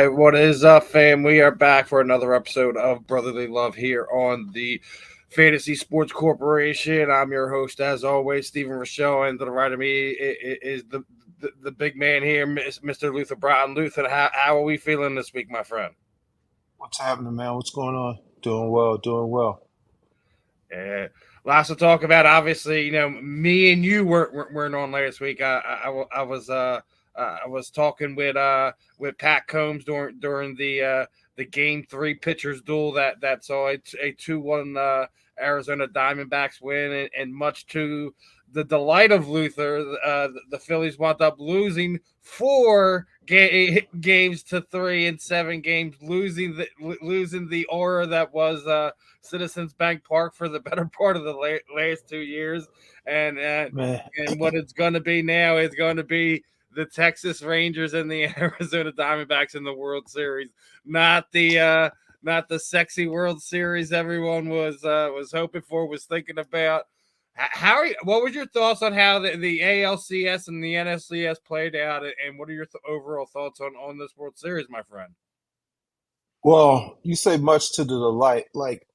right, what is up, fam? We are back for another episode of Brotherly Love here on the Fantasy Sports Corporation. I'm your host, as always, Stephen Rochelle, and to the right of me is the big man here, Mr. Luther Broughton. Luther, how are we feeling this week, my friend? What's happening, man? What's going on? Doing well, doing well. Lots to talk about. Obviously, me and you weren't on last week. I was talking with Pat Combs during the game three pitchers duel that saw a 2-1 Arizona Diamondbacks win, and much to the delight of Luther, the Phillies wound up losing games to 3 in 7 games, losing the aura that was Citizens Bank Park for the better part of the last 2 years, and Man, and what it's going to be now is going to be the Texas Rangers and the Arizona Diamondbacks in the World Series, not the sexy World Series everyone was hoping for, was thinking about. What was your thoughts on how the ALCS and the NLCS played out, and what are your overall thoughts on this World Series, my friend? well, you say much to the delight. Like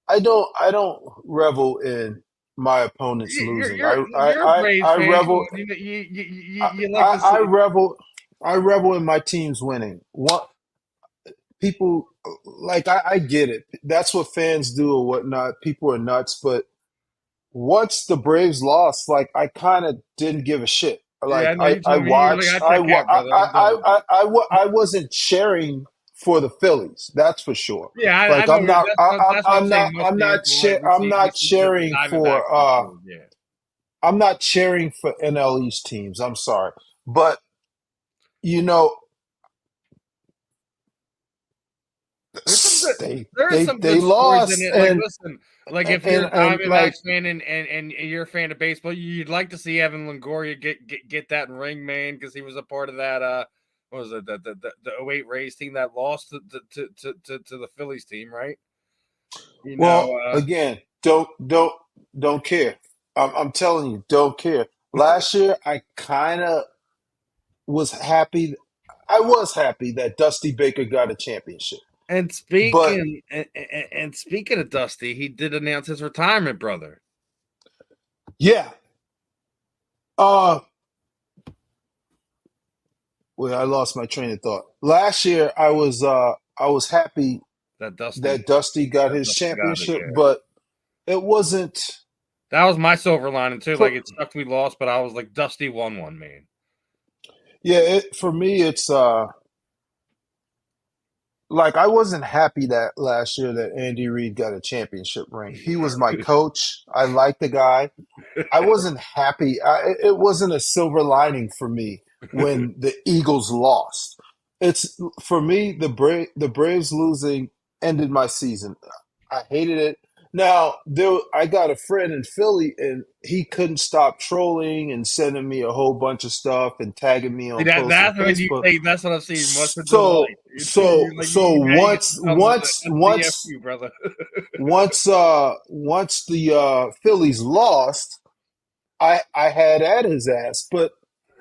I don't revel in my opponents You're losing. you're you're a Braves I fan. Come revel on, I, you like to I see. revel I revel in my teams winning. What people like I get it. That's what fans do or whatnot. People are nuts, but once the Braves lost, like I kind of didn't give a shit. Yeah, Like I know you I told me you're like, watched, I check out, brother. I'm done. I wasn't cheering for the Phillies. That's for sure. Yeah, I Like know. That's what I'm saying. Most fans like I'm we not see the cheering Diamondbacks for on too. Yeah, I'm not cheering for NL East teams. I'm sorry, but you know there's some good. they There is some they good stories in lost it. Like, listen, like if you're a and like Diamondbacks fan and you're a fan of baseball, you'd like to see Evan Longoria get that ring, man, because he was a part of that. What was it, the '08 Rays team that lost to the Phillies team, right? You know, well again don't care. I'm telling you, don't care. Last year, I kind of was happy. I was happy that Dusty Baker got a championship. and But speaking of Dusty, he did announce his retirement, brother. yeah, uh, well, I lost my train of thought. Last year, I was happy That Dusty, that Dusty got that his Dusty got it. championship, Yeah, but it wasn't. that was my silver lining too. Like For, it sucked we lost, but I was like, Dusty won one, man. yeah, for me, it's like I wasn't happy that last year that Andy Reid got a championship ring. He was my coach. I liked the guy. I wasn't happy. It wasn't a silver lining for me when the Eagles lost. It's for me the Braves losing ended my season. I hated it. Now there, I got a friend in Philly, and he couldn't stop trolling and sending me a whole bunch of stuff and tagging me See, on posts on that's when you Facebook. say that's what I'm seeing. Much of delight. You're like So now you get to become the once SDFU, brother. once the Phillies lost, I had at his ass, but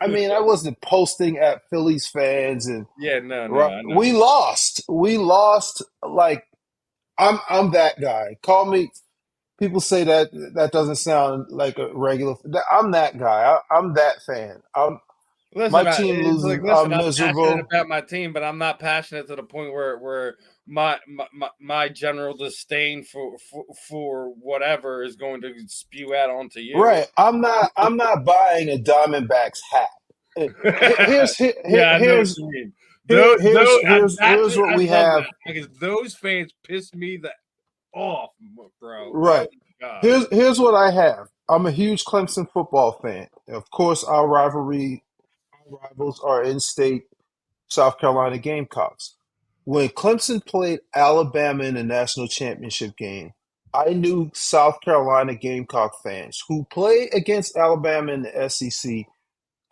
I mean I wasn't posting at Phillies fans and Yeah, no, right, I know. we lost. We lost. Like I'm that guy. Call me. People say that that doesn't sound like a regular. I'm that guy. I'm that fan. My Listen, team it's like loses. listen. I'm I'm passionate miserable. about my team, but I'm not passionate to the point where my general disdain for whatever is going to spew out onto you. Right. I'm not buying a Diamondbacks hat. Eh, Here's Yeah, I know what you mean. That's here's it. what I we love have. that because those fans piss me the off, bro. Oh Right. my god. Here's what I have. I'm a huge Clemson football fan. Of course, our rivals are in-state South Carolina Gamecocks. When Clemson played Alabama in the national championship game, I knew South Carolina Gamecock fans who play against Alabama in the SEC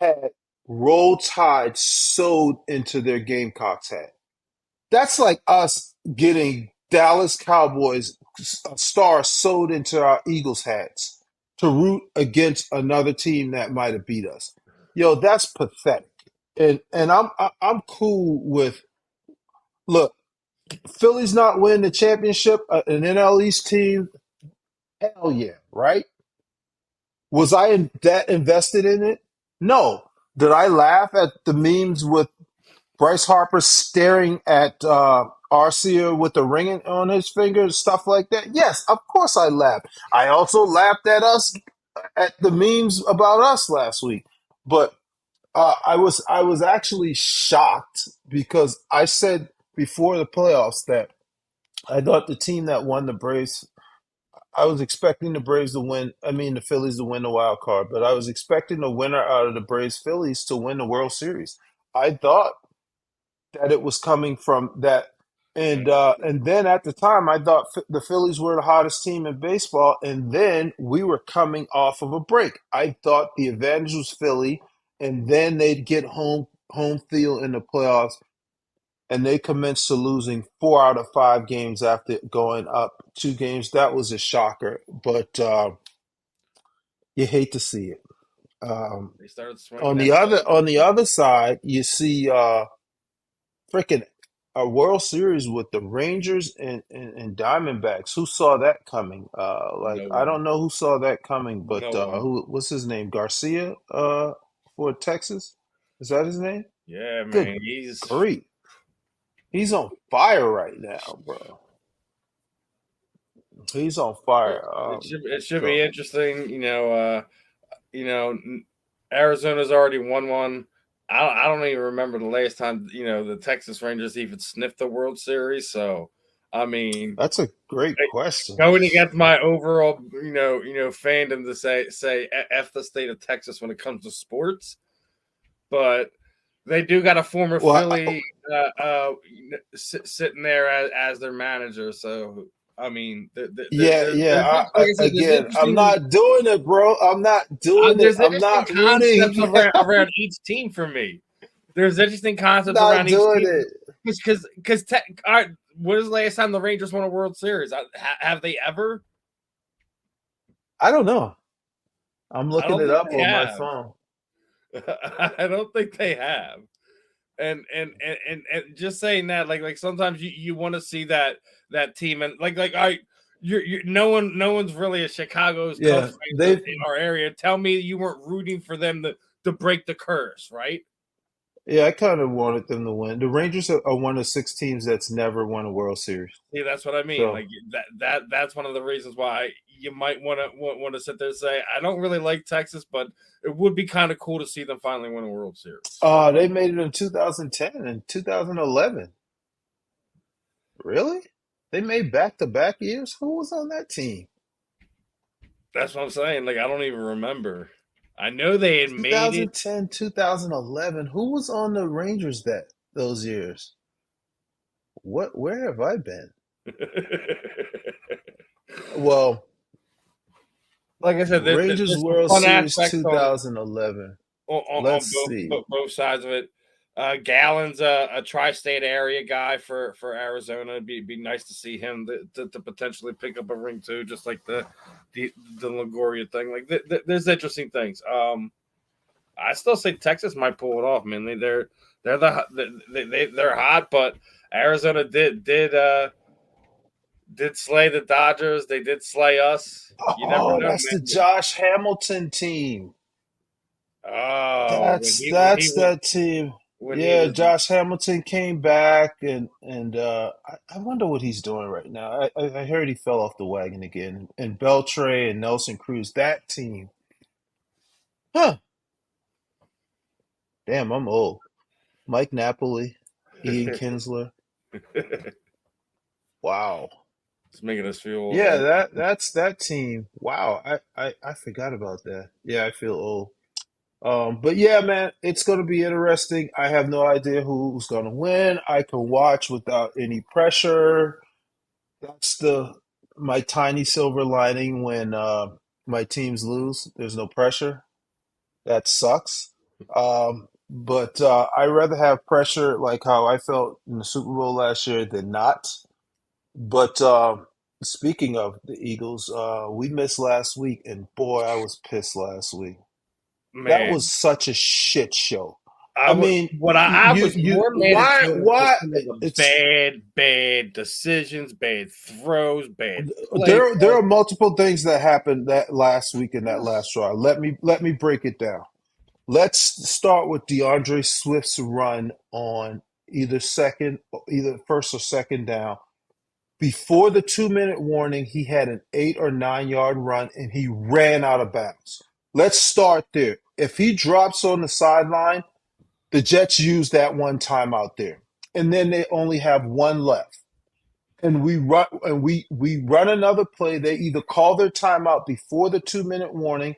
had Roll Tide sewed into their Gamecocks hat. That's like us getting Dallas Cowboys star sewed into our Eagles hats to root against another team that might have beat us. Yo, that's pathetic. And I'm cool with Look, Philly's not winning the championship, an NL East team. Hell yeah, right? Was I that invested in it? No. Did I laugh at the memes with Bryce Harper staring at Arcia with the ring on his finger, stuff like that? Yes, of course I laughed. I also laughed at us at the memes about us last week. But I was actually shocked because I said before the playoffs that I thought the team that won the Braves. I was expecting the Braves to win. I mean, the Phillies to win the wild card, but I was expecting the winner out of the Braves Phillies to win the World Series. I thought that it was coming from that, and then at the time, I thought the Phillies were the hottest team in baseball, and then we were coming off of a break. I thought the advantage was Philly, and then they'd get home field in the playoffs, and they commenced to losing 4 out of 5 games after going up 2 games. That was a shocker, but you hate to see it. Um, They started swinging on that the other bat. on the other side, you see freaking a World Series with the Rangers and Diamondbacks. Who saw that coming? Like No I one. don't know who saw that coming, but No one. who what's his name? Garcia for Texas. Is that his name? Yeah, Good man. He's grief. He's on fire right now, bro. He's on fire. it should be So interesting. Arizona's already won one. I don't even remember the last time the Texas Rangers even sniffed the World Series. So, I mean, that's a great question. going against my overall fandom to say f the state of Texas when it comes to sports, but they do got a former Well, Philly sitting there as their manager. So, I mean, yeah, yeah. like I said, there's Again, I'm interesting. not doing it, bro. I'm not doing it. There's I'm interesting not rooting. concepts around each team for me. There's interesting concepts Not around each doing team it. because all right, when is the last time the Rangers won a World Series? Have they ever? I don't know. I'm I looking don't it think up they on my have. phone. I don't think they have. And just saying that, like sometimes you want to see that team, and like I. You're no one's really a Chicago's Cubs Yeah, fan they've. in our area. Tell me you weren't rooting for them to break the curse, right? Yeah, I kind of wanted them to win. The Rangers are one of 6 teams that's never won a World Series. See, that's what I mean. So, Like that's one of the reasons why you might want to sit there and say I don't really like Texas, but it would be kind of cool to see them finally win a World Series. they made it in 2010 and 2011. Really? They made back-to-back years? Who was on that team? That's what I'm saying. Like I don't even remember. I know they had made it. 2010, 2011. Who was on the Rangers those years? Where have I been? Well, Like I said, Rangers there's some World fun Series aspects on 2011. on Let's both see. both sides of it. Gallen's a tri-state area guy for Arizona. It'd be nice to see him to potentially pick up a ring too, just like the Longoria thing. Like there's interesting things. I still say Texas might pull it off. Man, they're hot, but Arizona did slay the Dodgers. They did slay us. You never Oh, know, that's the man. Josh Hamilton team. Oh, when That's he when he that's was that team. when he Yeah, was Josh Hamilton came back and I wonder what he's doing right now. I heard he fell off the wagon again. And Beltray and Nelson Cruz, that team. Huh. Damn, I'm old. Mike Napoli, Ian Kinsler. it's Wow. making us feel old, Yeah, right? that's that team. Wow. I forgot about that. Yeah, I feel old. But yeah, man, it's going to be interesting. I have no idea who's going to win. I can watch without any pressure. That's the my tiny silver lining when my teams lose. There's no pressure. That sucks. But I rather have pressure like how I felt in the Super Bowl last year than not. But speaking of the Eagles, we missed last week, and boy, I was pissed last week. That was Man, such a shit show. I I was mean, what I was you more mad at Jalen for why some of the it's bad decisions, bad throws, bad play there calls. are multiple things that happened that last week in that last drive. Let me break it down. Let's start with DeAndre Swift's run on either first or second down. Before the 2 minute warning, he had an 8 or 9 yard run and he ran out of bounds. Let's start there. If he drops on the sideline, the Jets use that one time out there. And then they only have one left. And we run another play. They either call their timeout before the 2 minute warning,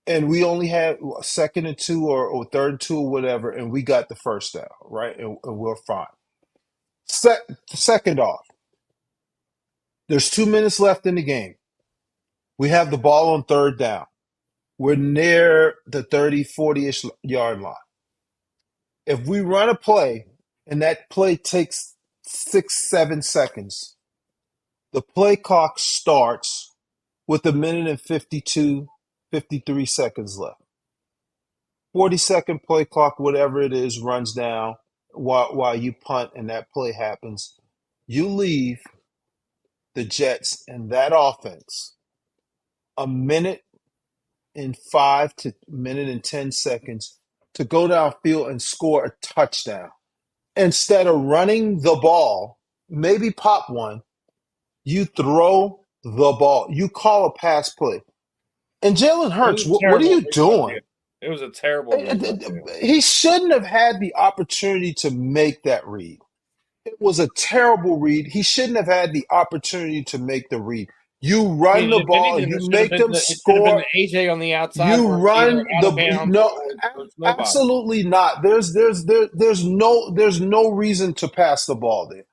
and we only had a second and two or third and two or whatever, and we got the first down, right? And we're fine. Second off, there's 2 minutes left in the game. We have the ball on third down. We're near the 30, 40-ish yard line. If we run a play and that play takes 6, 7 seconds, the play clock starts with a minute and 52, 53 seconds left. 40-second play clock, whatever it is, runs down while you punt and that play happens. You leave the Jets and that offense a minute and 5 to 10 seconds to go downfield and score a touchdown. Instead of running the ball, maybe pop one, you throw the ball. You call a pass play. And Jalen It Hurts, was a what are terrible you read by doing? Jalen. It was a terrible read by Jalen. He shouldn't have had the opportunity to make that read. It was a terrible read. He shouldn't have had the opportunity to make the read. You I run mean, the if ball anything, and you make them it should have been score. the AJ on the outside You where it's either run out the of bounds no, or it's nobody. absolutely not. There's no reason to pass the ball there.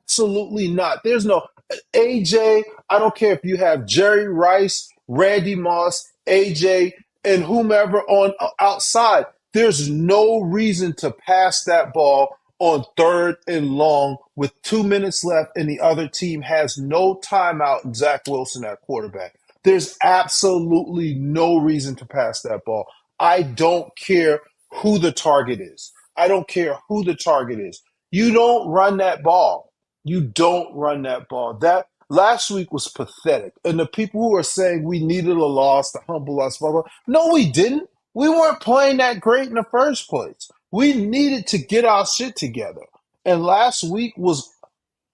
Absolutely not. There's no AJ. I don't care if you have Jerry Rice, Randy Moss, AJ, and whomever on outside. There's no reason to pass that ball on third and long with 2 minutes left, and the other team has no timeout. And Zach Wilson at quarterback. There's absolutely no reason to pass that ball. I don't care who the target is. I don't care who the target is. You don't run that ball. You don't run that ball. That last week was pathetic. And the people who are saying we needed a loss to humble us, blah, blah, no, we didn't. We weren't playing that great in the first place. We needed to get our shit together. And last week was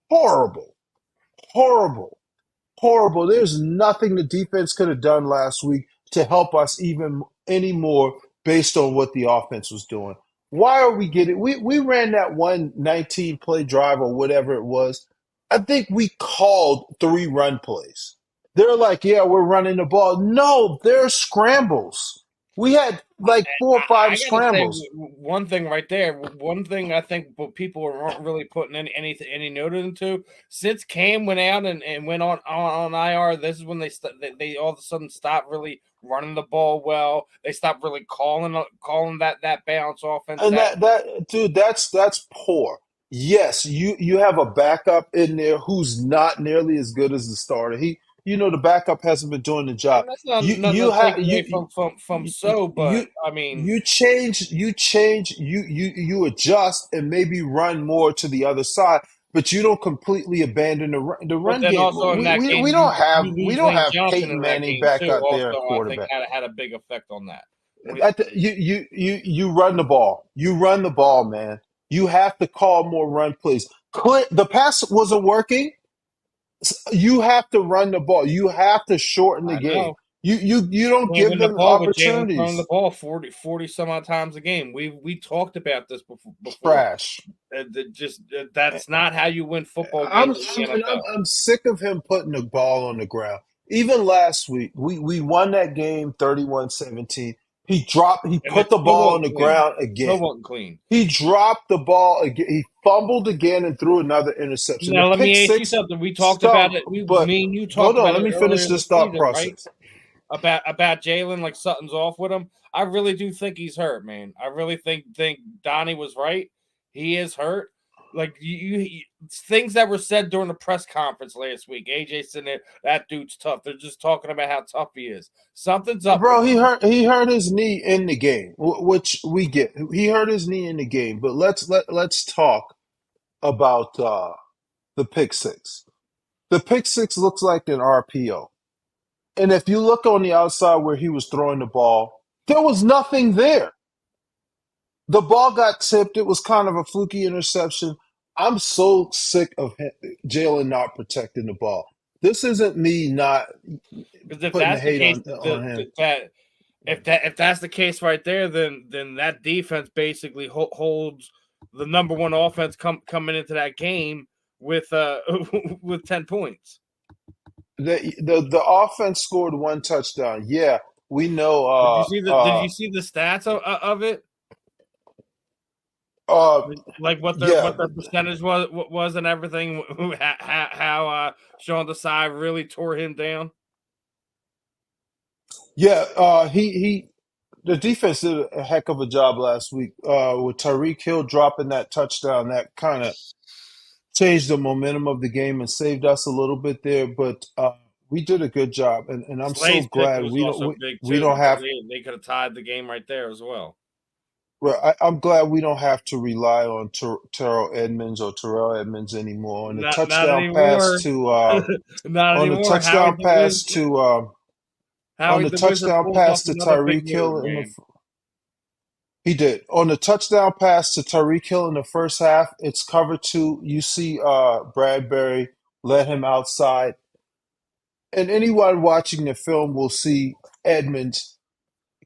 horrible, horrible, horrible. There's nothing the defense could have done last week to help us even anymore based on what the offense was doing. Why are we getting we ran that 119 play drive or whatever it was. I think we called 3 run plays. They're like, yeah, we're running the ball. No, they're scrambles. We had like 4 or 5 I gotta say scrambles. one thing right there. One thing I think people aren't really putting any note into since Cam went out and went on IR. This is when they all of a sudden stopped really running the ball well. They stopped really calling that bounce offense. And that dude, that's poor. Yes, you have a backup in there who's not nearly as good as the starter. The backup hasn't been doing the job. And that's not You nothing you to take have away from you so, but you I mean, you you adjust and maybe run more to the other side, but you don't completely abandon the but run then game. also in that game We you don't have you we lose don't Lane have Johnson Peyton in that Manning game back too. out there at Also, I think quarterback. had a big effect on that. You run the ball. You run the ball, man. You have to call more run plays. The pass wasn't working. You have to run the ball. You have to shorten the I game. know. You don't Can't give win the them ball with Jalen throwing the opportunities. ball 40 some odd times a game. We talked about this before. Trash. That's not how you win football I'm games in I'm, the and NFL. I'm sick of him putting the ball on the ground. Even last week, we won that game 31-17. He And it put the still ball on wasn't the clean. ground Still again. wasn't clean. He dropped the ball again. He fumbled again and threw another interception. The Now let pick me ask you six something. We talked about stung, it. but Me and you hold talked on, about let it me earlier finish in the this thought season, right? process. About Jalen, like something's off with him. I really do think he's hurt, man. I really think Donnie was right. He is hurt. like things that were said during the press conference last week. AJ said that dude's tough. They're just talking about how tough he is. Something's up with Bro, him. he hurt his knee in the game, which we get. He hurt his knee in the game, but let's talk about the pick six. The pick six looks like an RPO. And if you look on the outside where he was throwing the ball, there was nothing there. The ball got tipped. It was kind of a fluky interception. I'm so sick of Jalen not protecting the ball. This isn't me not Because if putting the that's the hate case, on him. that if that's the case right there, then that defense basically holds the number one offense coming into that game with with 10 points. The offense scored one touchdown. Yeah, we know. Did you see the stats of it? Uh, Like yeah, what their percentage was and everything. How Sean Desai really tore him down. yeah. The defense did a heck of a job last week with Tyreek Hill dropping that touchdown. That kind of changed the momentum of the game and saved us a little bit there. But we did a good job, and I'm so Slay's pick glad was also big we too don't because have. they could have tied the game right there as well. Well, I'm glad we don't have to rely on Terrell Edmonds anymore. Not anymore. Not On the anymore. touchdown pass to on Howie the the Wizard touchdown pulls pass off to another big Tyreek move, Hill man. he did on the touchdown pass to Tyreek Hill in the first half. It's cover two. You see, Bradbury let him outside, and anyone watching the film will see Edmonds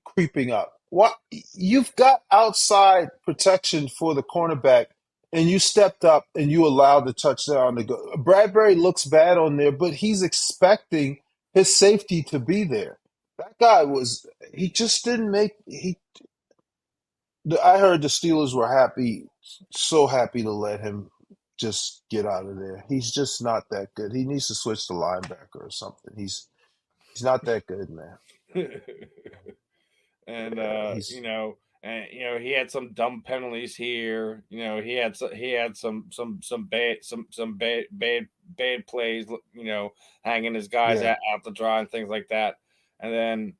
creeping up. What you've got outside protection for the cornerback, and you stepped up and you allowed the touchdown to go. Bradbury looks bad on there, but he's expecting his safety to be there. That guy was he just didn't make he I heard the Steelers were happy, so happy to let him just get out of there. He's just not that good. He needs to switch to linebacker or something. He's not that good, man. And Yeah, he's he had some dumb penalties here. He had some bad plays. Hanging his guys yeah. out to dry and things like that. And then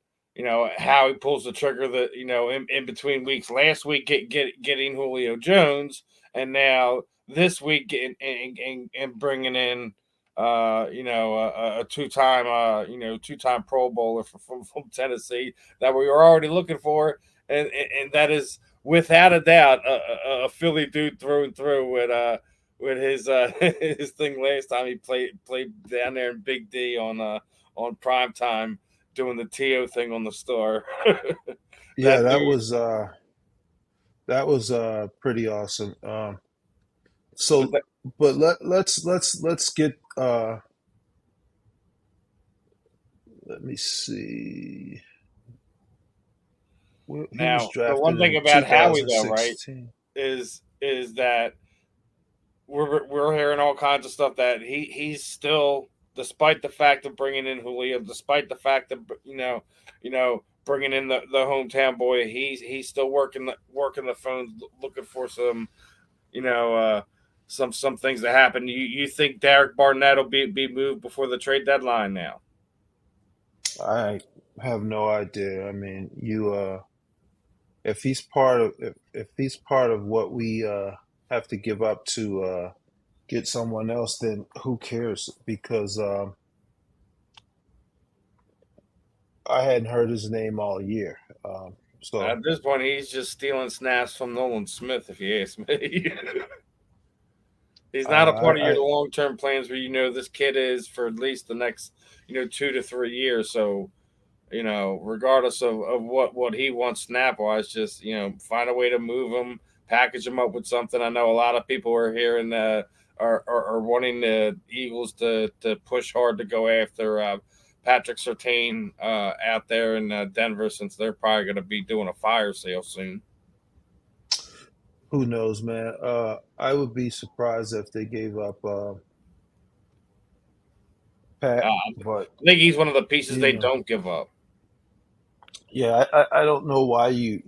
how he pulls the trigger that in between weeks. Last week getting Julio Jones, and now this week and bringing in a two-time Pro Bowler from Tennessee that we were already looking for, and that is without a doubt a Philly dude through and through with his his thing last time he played down there in Big D on prime time doing the TO thing on the star. Yeah, That dude. that was pretty awesome. But So, but let's get let me see. He was now the drafted one thing in about Howie though, right, 2016. is that we're hearing all kinds of stuff that he's still, despite the fact of bringing in Julio, despite the fact that bringing in the hometown boy, he's still working the phones, looking for some you know some things to happen. You think Derek Barnett will be moved before the trade deadline now? I have no idea. I mean, if he's part of what we have to give up to get someone else, then who cares? Because I hadn't heard his name all year. So At this point, he's just stealing snaps from Nolan Smith, if you ask me. He's not a part of your I long term plans where this kid is for at least the next 2 to 3 years. So regardless of what he wants snap wise, just find a way to move him, package him up with something. I know a lot of people are hearing are wanting the Eagles to push hard to go after Patrick Surtain out there in Denver, since they're probably going to be doing a fire sale soon. who knows, man. I would be surprised if they gave up Pat, I but think he's one of the pieces you they know. don't give up. Yeah, I don't know why you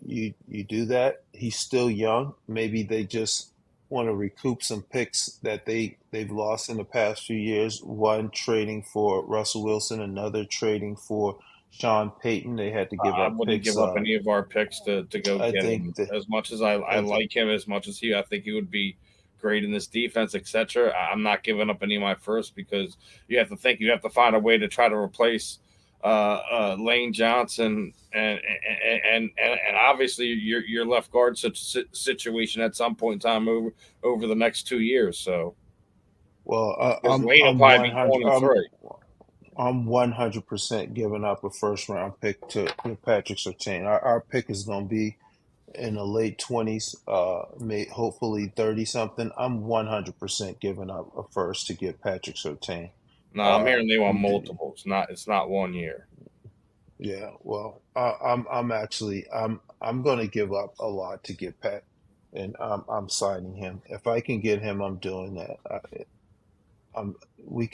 do that. He's still young. Maybe they just want to recoup some picks that they've lost in the past few years. One trading for Russell Wilson, another trading for Sean Payton. They had to give I up wouldn't picks. give up any of our picks to go I get think him. As much as I I th- like him, as much as I think he would be great in this defense, etc. I'm not giving up any of my first because you have to find a way to try to replace Lane Johnson and obviously your left guard situation at some point in time over the next 2 years. So well, because Lane will probably be going to three. I'm 100% giving up a first round pick to Patrick Surtain. Our pick is going to be in the late 20s, hopefully 30 something. I'm 100% giving up a first to get Patrick Surtain. No, I'm hearing they want We did, multiple. It's not 1 year. yeah. Well, I'm going to give up a lot to get Pat, and I'm signing him. If I can get him, I'm doing that. We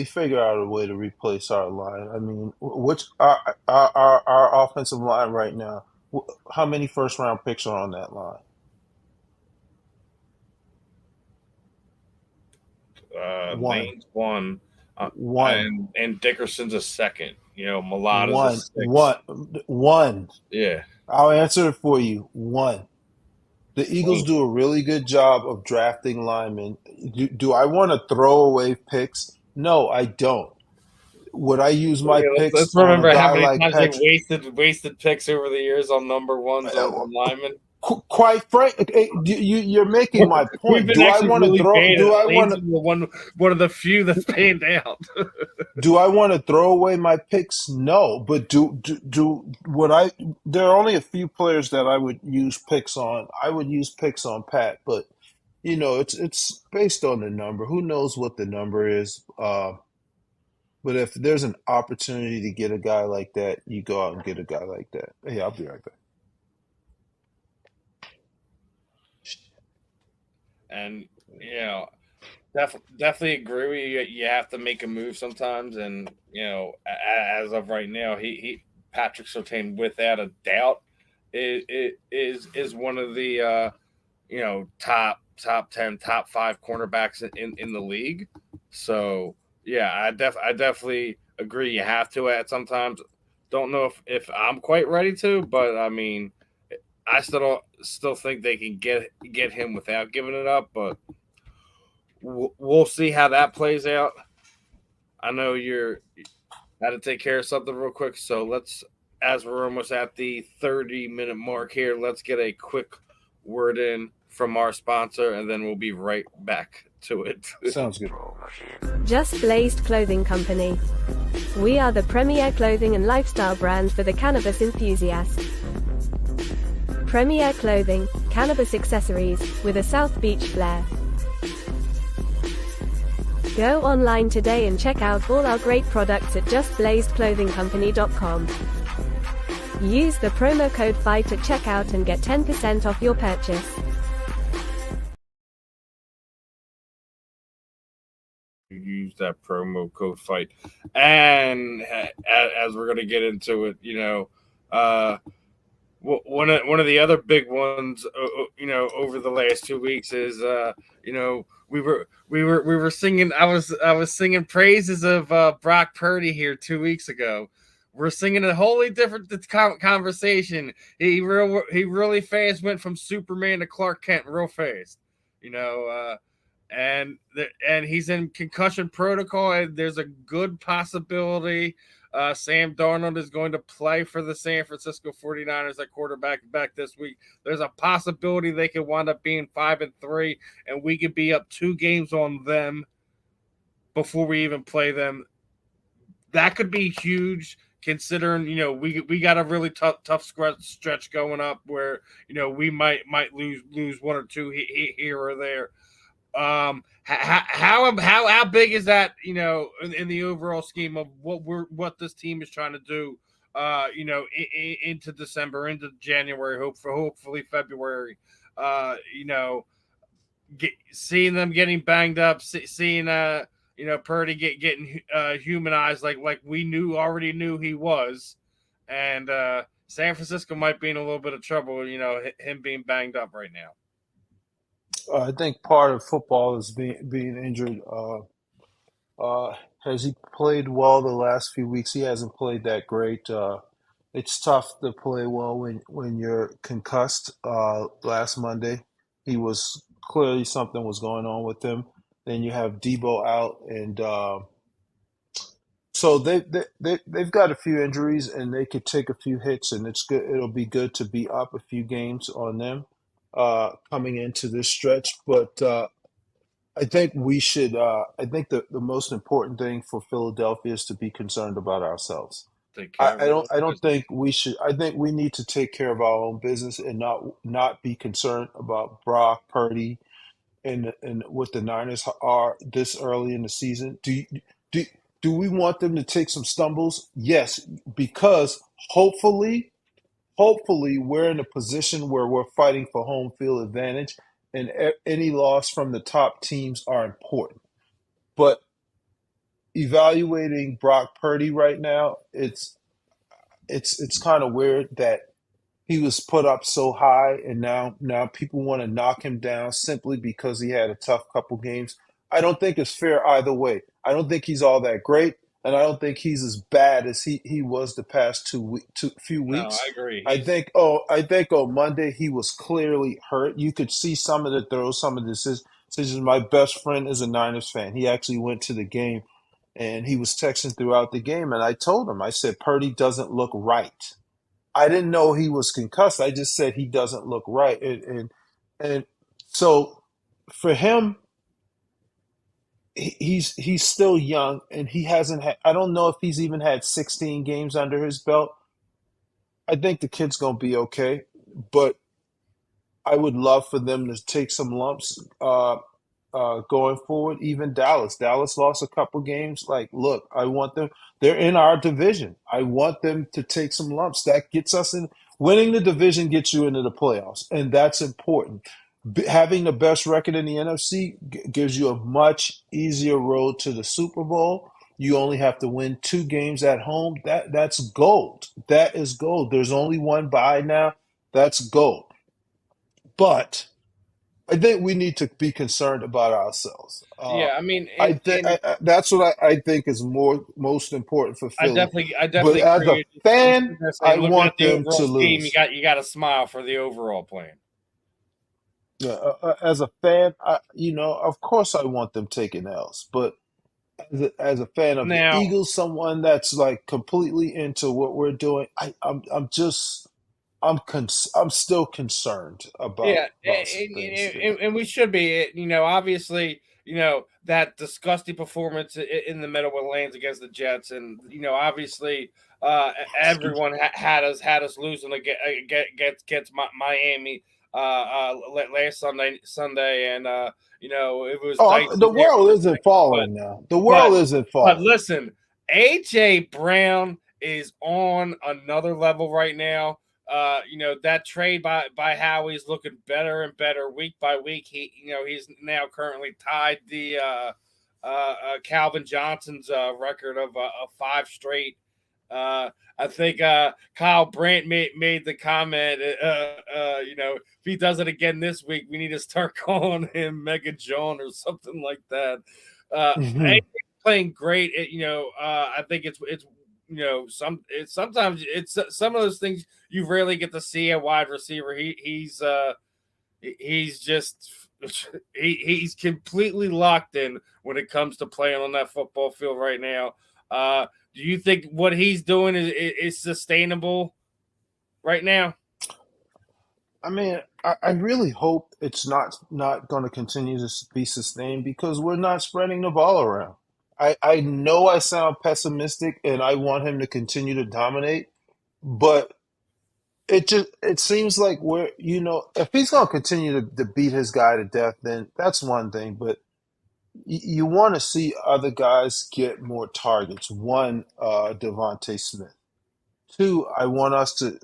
figure out a way to replace our line. I mean, which our offensive line right now? How many first round picks are on that line? One, Lane's one, one, and Dickerson's a second. Mulata's a one, six. one. Yeah, I'll answer it for you. One. The Eagles Lane. do a really good job of drafting linemen. Do I want to throw away picks? No, I don't. Would I use my Yeah, picks let's on a remember how guy many like times they Patrick? wasted picks over the years on number ones on linemen. Quite frank, you're making my We've point. been Do I actually want to really throw? bad Do at I want Lane's to? one of the few that's panned out. Do I want to throw away my picks? No, but do would I? There are only a few players that I would use picks on. I would use picks on Pat, but it's based on the number. Who knows what the number is? But if there's an opportunity to get a guy like that, you go out and get a guy like that. Hey, I'll be right back. And you know, definitely agree with you. You have to make a move sometimes, and as of right now, he Patrick Surtain, without a doubt, is one of the top 10, top five cornerbacks in the league. So yeah, I definitely agree. You have to at sometimes. Don't know if I'm quite ready to, but I mean, I still think they can get him without giving it up, but we'll see how that plays out. I know you're had to take care of something real quick, so as we're almost at the 30-minute mark here, let's get a quick word in from our sponsor, and then we'll be right back to it. Sounds good. Just Blazed Clothing Company. We are the premier clothing and lifestyle brand for the cannabis enthusiast. Premier clothing, cannabis accessories, with a South Beach flair. Go online today and check out all our great products at justblazedclothingcompany.com. Use the promo code FIGHT at checkout and get 10% off your purchase. Use that promo code FIGHT. And as we're going to get into it, one of the other big ones, over the last 2 weeks is, we were singing. I was singing praises of Brock Purdy here 2 weeks ago. We're singing a wholly different conversation. He really fast went from Superman to Clark Kent real fast, and he's in concussion protocol. And there's a good possibility Sam Darnold is going to play for the San Francisco 49ers at quarterback back this week. There's a possibility they could wind up being 5-3, and we could be up 2 games on them before we even play them. That could be huge, considering we got a really tough stretch going up where we might lose 1 or 2 here or there. How big is that, in the overall scheme of what this team is trying to do, into December, into January, hopefully February, seeing them getting banged up, seeing Purdy getting humanized like we already knew he was, and San Francisco might be in a little bit of trouble, him being banged up right now. I think part of football is being injured. Has he played well the last few weeks? He hasn't played that great. It's tough to play well when you're concussed. Last Monday, he was clearly something was going on with him. Then you have Debo out, and so they've got a few injuries, and they could take a few hits, and it's good. It'll be good to be up a few games on them coming into this stretch. But I think we should. I think the most important thing for Philadelphia is to be concerned about ourselves. Take I, care of I our don't. I don't business. think we should. I think we need to take care of our own business and not be concerned about Brock Purdy and what the Niners are this early in the season. Do do we want them to take some stumbles? Yes, because hopefully we're in a position where we're fighting for home field advantage, and any loss from the top teams are important. But evaluating Brock Purdy right now, it's kind of weird that he was put up so high, and now people want to knock him down simply because he had a tough couple games. I don't think it's fair either way. I don't think he's all that great, and I don't think he's as bad as he was the past two few No, I weeks. agree. I think on Monday he was clearly hurt. You could see some of the throws, some of the decisions. My best friend is a Niners fan. He actually went to the game, and he was texting throughout the game, and I told him, I said, Purdy doesn't look right. I didn't know he was concussed. I just said he doesn't look right, and so for him, he's still young, and he hasn't had. I don't know if he's even had 16 games under his belt. I think the kid's gonna be okay, but I would love for them to take some lumps going forward. Even Dallas lost a couple games. Like, look, I want them. They're in our division. I want them to take some lumps. That gets us in. Winning the division gets you into the playoffs, and that's important. Having the best record in the NFC gives you a much easier road to the Super Bowl. You only have to win two games at home. That's gold. That is gold. There's only one bye now. That's gold. But I think we need to be concerned about ourselves. Yeah, I mean, I think that's what I think is most important for Philly. I But definitely as a agree. Just fan, I saying, looking at want the them overall to scheme, lose. you got to smile for the overall plan. Yeah, as a fan, of course I want them taking L's. But as a fan of the Now, Eagles, someone that's like completely into what we're doing, I'm still concerned about yeah, some things there. and we should be. Obviously, that disgusting performance in the middle with Lanes against the Jets, and obviously, Excuse everyone had us losing against Miami last Sunday, and it was Oh, dicey the there for world a isn't second, but falling now. The but world isn't but falling. listen, AJ Brown is on another level right now. That trade by Howie's looking better and better week by week. He's now currently tied the Calvin Johnson's record of five straight. I think Kyle Brandt made the comment. If he does it again this week, we need to start calling him Mega John or something like that. Mhm. Playing great. I think it's sometimes it's some of those things you rarely get to see a wide receiver. He's just he's completely locked in when it comes to playing on that football field right now. Do you think what he's doing is sustainable right now? I mean, I really hope it's not going to continue to be sustained because we're not spreading the ball around. I know I sound pessimistic and I want him to continue to dominate, but it seems like if he's going to continue to beat his guy to death, then that's one thing. But you want to see other guys get more targets. One, Devontae Smith. Two, I want us to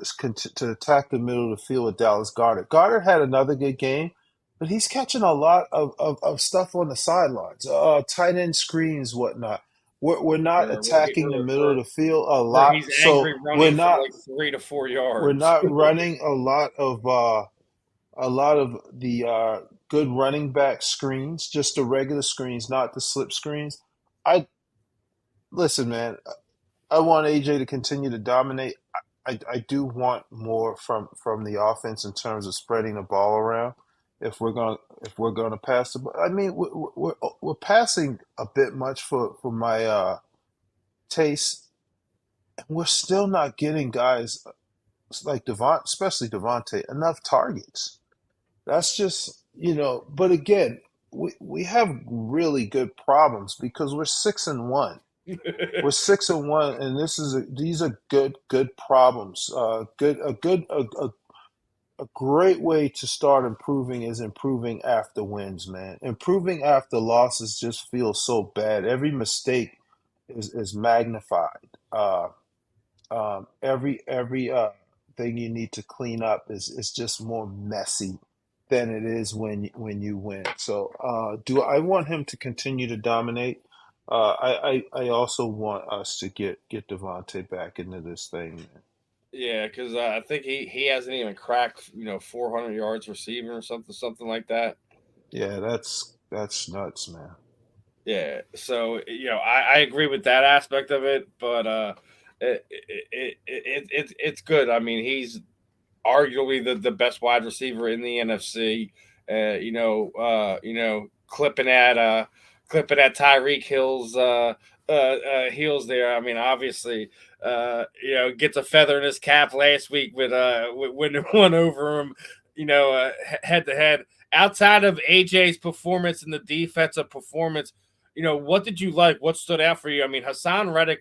attack the middle of the field with Dallas Goddard. Goddard had another good game, but he's catching a lot of stuff on the sidelines, tight end screens, whatnot. We're not attacking the middle of the field a Where lot, he's so angry running for like 3 to 4 we're yards. not running a lot of the good running back screens, just the regular screens, not the slip screens. I listen, man. I want AJ to continue to dominate. I do want more from the offense in terms of spreading the ball around. If we're gonna pass the ball, I mean we're passing a bit much for my taste. We're still not getting guys like especially Devontae, enough targets. That's just, but again, we have really good problems because we're 6-1. We're 6-1, and these are good problems. A great way to start improving is improving after wins, man. Improving after losses just feels so bad. Every mistake is magnified. Every thing you need to clean up is just more messy than it is when you win. So, do I want him to continue to dominate? I also want us to get Devontae back into this thing, man. Yeah, because I think he hasn't even cracked 400 yards receiving or something like that. Yeah, that's nuts, man. Yeah, so I agree with that aspect of it, but it's good. I mean, he's arguably the best wide receiver in the NFC. Clipping at Tyreek Hill's heels there. I mean, obviously, gets a feather in his cap last week with winning one over him. Head to head. Outside of AJ's performance and the defensive performance, what did you like? What stood out for you? I mean, Hassan Reddick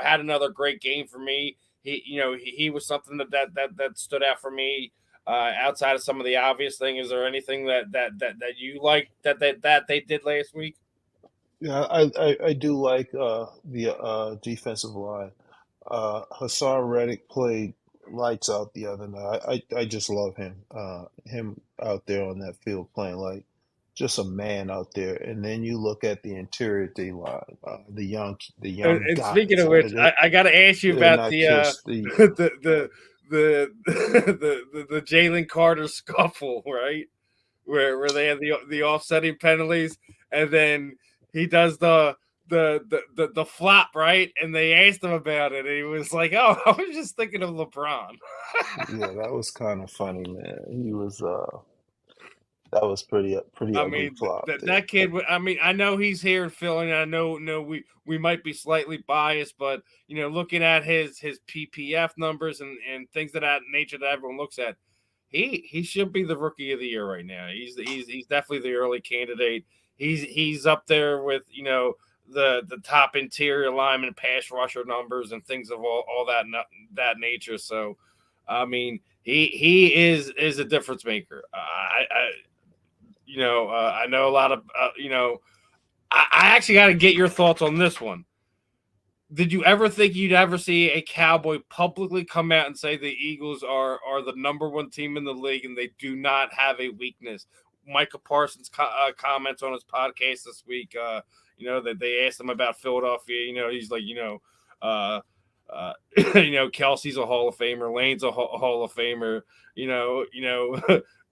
had another great game for me. He was something that stood out for me. Outside of some of the obvious thing, is there anything that you like that they did last week? Yeah, I do like the defensive line. Hassan Reddick played lights out the other night. I just love him. Him out there on that field playing like just a man out there. And then you look at the interior D line, the young And speaking guys. of which, I got to ask you They're about not the kill Steve. the Jalen Carter scuffle, right? Where they have the offsetting penalties, and then he does the flop, right? And they asked him about it, and he was like, "Oh, I was just thinking of LeBron." Yeah, that was kind of funny, man. That was pretty I ugly mean, flop there. that kid. I mean, I know he's here in Philly. And I know, no, we might be slightly biased, but looking at his PPF numbers and things of that nature that everyone looks at, he should be the rookie of the year right now. He's definitely the early candidate. He's up there with the top interior lineman pass rusher numbers and things of all that nature. So, I mean, he is a difference maker. I know a lot of, I actually got to get your thoughts on this one. Did you ever think you'd ever see a Cowboy publicly come out and say the Eagles are the number one team in the league and they do not have a weakness? Micah Parsons comments on his podcast this week, that they asked him about Philadelphia. He's like, Kelsey's a Hall of Famer, Lane's a Hall of Famer.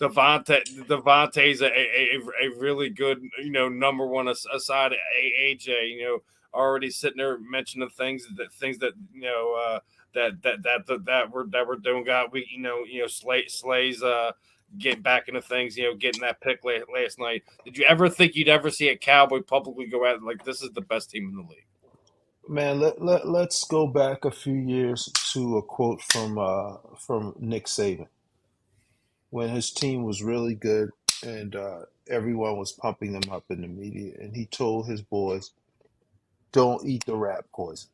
Devontae's a really good, number one aside AJ. Already sitting there mentioning things that we're doing. Slay's getting back into things. Getting that pick last night. Did you ever think you'd ever see a Cowboy publicly go out like this is the best team in the league? Man, let's go back a few years to a quote from Nick Saban when his team was really good and everyone was pumping them up in the media, and he told his boys, "Don't eat the rat poison."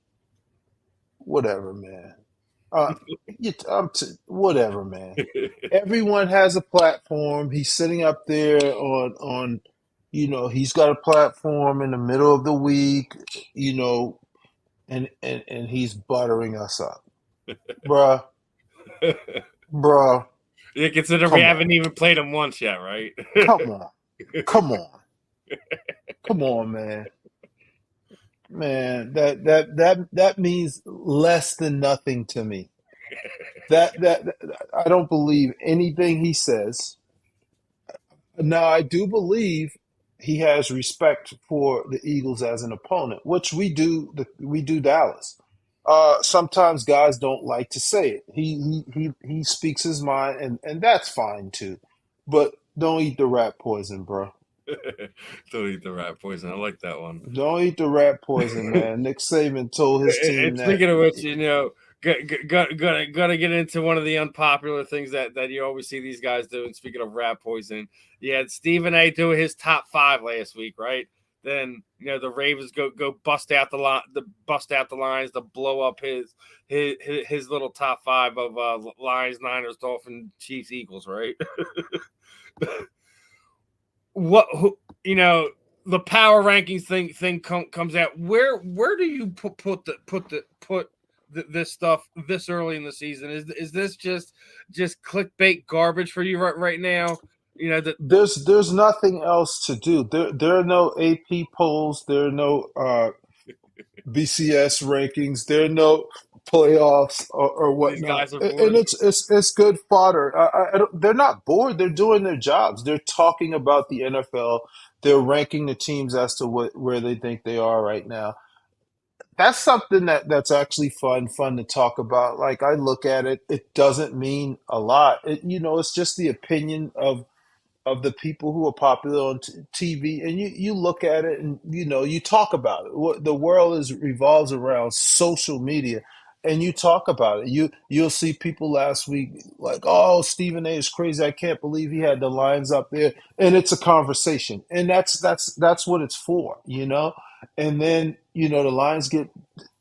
Whatever, man. Whatever, man. Everyone has a platform. He's sitting up there on he's got a platform in the middle of the week, and he's buttering us up, bruh. Yeah, consider we haven't even played them once yet, right? Come on, man. Man, that means less than nothing to me. That I don't believe anything he says. Now, I do believe he has respect for the Eagles as an opponent, which we do. We do Dallas. Sometimes guys don't like to say it. He speaks his mind, and that's fine too. But don't eat the rat poison, bro. Don't eat the rat poison. I like that one. Don't eat the rat poison, man. Nick Saban told his team And that. speaking of which, gonna get into one of the unpopular things that you always see these guys doing. Speaking of rat poison, you had Stephen A. do his top five last week, right? Then the Ravens go bust out the lines to blow up his little top five of Lions, Niners, Dolphins, Chiefs, Eagles, right? what who, the power rankings thing comes out. Where do you put this stuff this early in the season? Is this just clickbait garbage for you right now? That There's nothing else to do. There are no AP polls. There are no BCS rankings. There are no playoffs or these whatnot, guys are and bored. it's good fodder. They're not bored. They're doing their jobs. They're talking about the NFL. They're ranking the teams as to where they think they are right now. That's something that's actually fun to talk about. Like I look at it, it doesn't mean a lot. It's just the opinion of the people who are popular on TV, and you look at it and you talk about it. The world is revolves around social media, and you talk about it. You'll see people last week like, "Oh, Stephen A. is crazy. I can't believe he had the lines up there," and it's a conversation, and that's what it's for. And then the lines get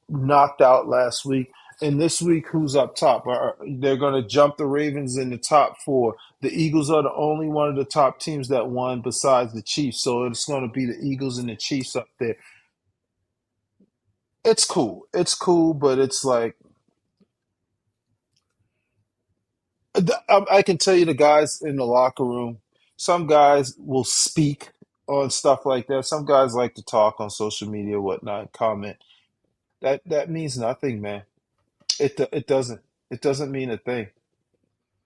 knocked out last week. And this week, who's up top? They're going to jump the Ravens in the top four. The Eagles are the only one of the top teams that won besides the Chiefs. So it's going to be the Eagles and the Chiefs up there. It's cool. It's cool, but it's like, I can tell you the guys in the locker room, some guys will speak on stuff like that. Some guys like to talk on social media, whatnot, comment. That means nothing, man. It doesn't. It doesn't mean a thing.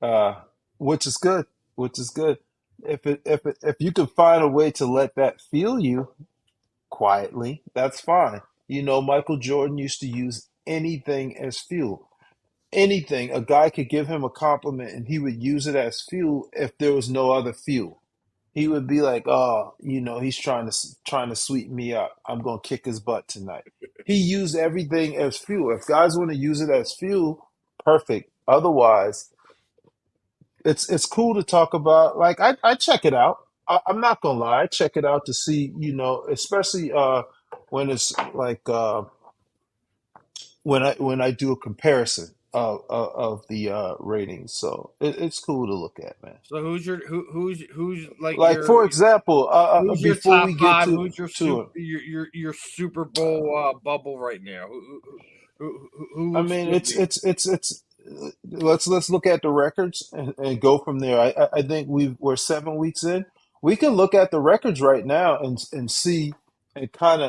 uh, which is good, which is good. If you can find a way to let that fuel you quietly, that's fine. Michael Jordan used to use anything as fuel. Anything. A guy could give him a compliment and he would use it as fuel if there was no other fuel. He would be like, "Oh, he's trying to sweeten me up. I'm gonna kick his butt tonight." He used everything as fuel. If guys want to use it as fuel, perfect. Otherwise, it's cool to talk about. Like I check it out. I'm not gonna lie, I check it out to see, especially when it's like when I do a comparison of the ratings. So it's cool to look at, man. So who's like Like for example, who's your before top we get five? to Who's your to it, your Super Bowl bubble right now? I Who's mean, with you? it's let's look at the records and go from there. I think we're 7 weeks in. We can look at the records right now and see and kind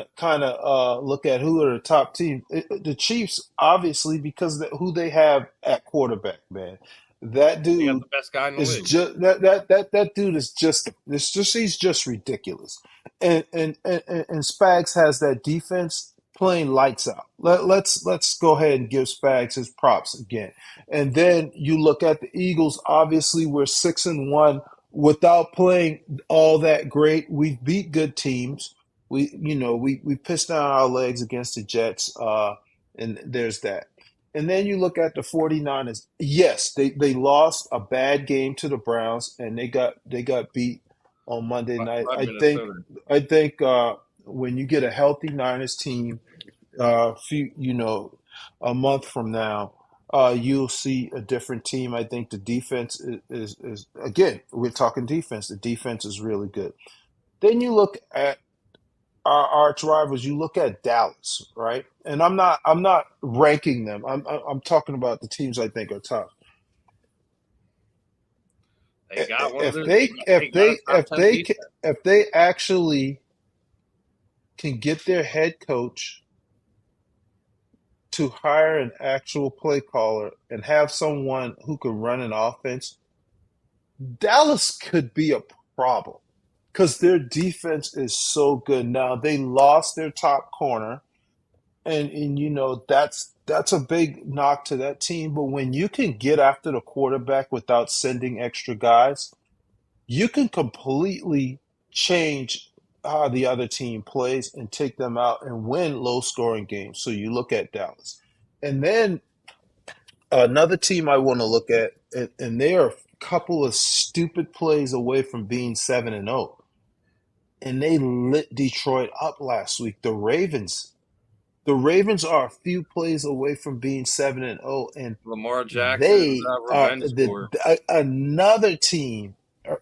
of look at who are the top teams. The Chiefs, obviously, because who they have at quarterback, man. That They got dude the best guy in the is league. just that dude is just this just he's just ridiculous. And Spags has that defense playing lights out. Let's go ahead and give Spags his props again. And then you look at the Eagles. Obviously, we're 6-1 without playing all that great. We've beat good teams. We pissed down our legs against the Jets. And there's that. And then you look at the 49ers. Yes, they lost a bad game to the Browns and they got beat on Monday night. By I think Minnesota. I think when you get a healthy Niners team, a month from now, you'll see a different team. I think the defense is again, we're talking defense. The defense is really good. Then you look at our arch rivals. You look at Dallas, right? And I'm not ranking them. I'm talking about the teams I think are tough. They got one of If the they they if got a they top if 10 they defense. if they actually can get their head coach to hire an actual play caller and have someone who can run an offense, Dallas could be a problem because their defense is so good. Now they lost their top corner, and that's a big knock to that team. But when you can get after the quarterback without sending extra guys, you can completely change how the other team plays and take them out and win low scoring games. So you look at Dallas. And then another team I want to look at, and they are a couple of stupid plays away from being 7-0. And they lit Detroit up last week. The Ravens. The Ravens are a few plays away from being 7-0, and Lamar Jackson's they are revenge tour another team.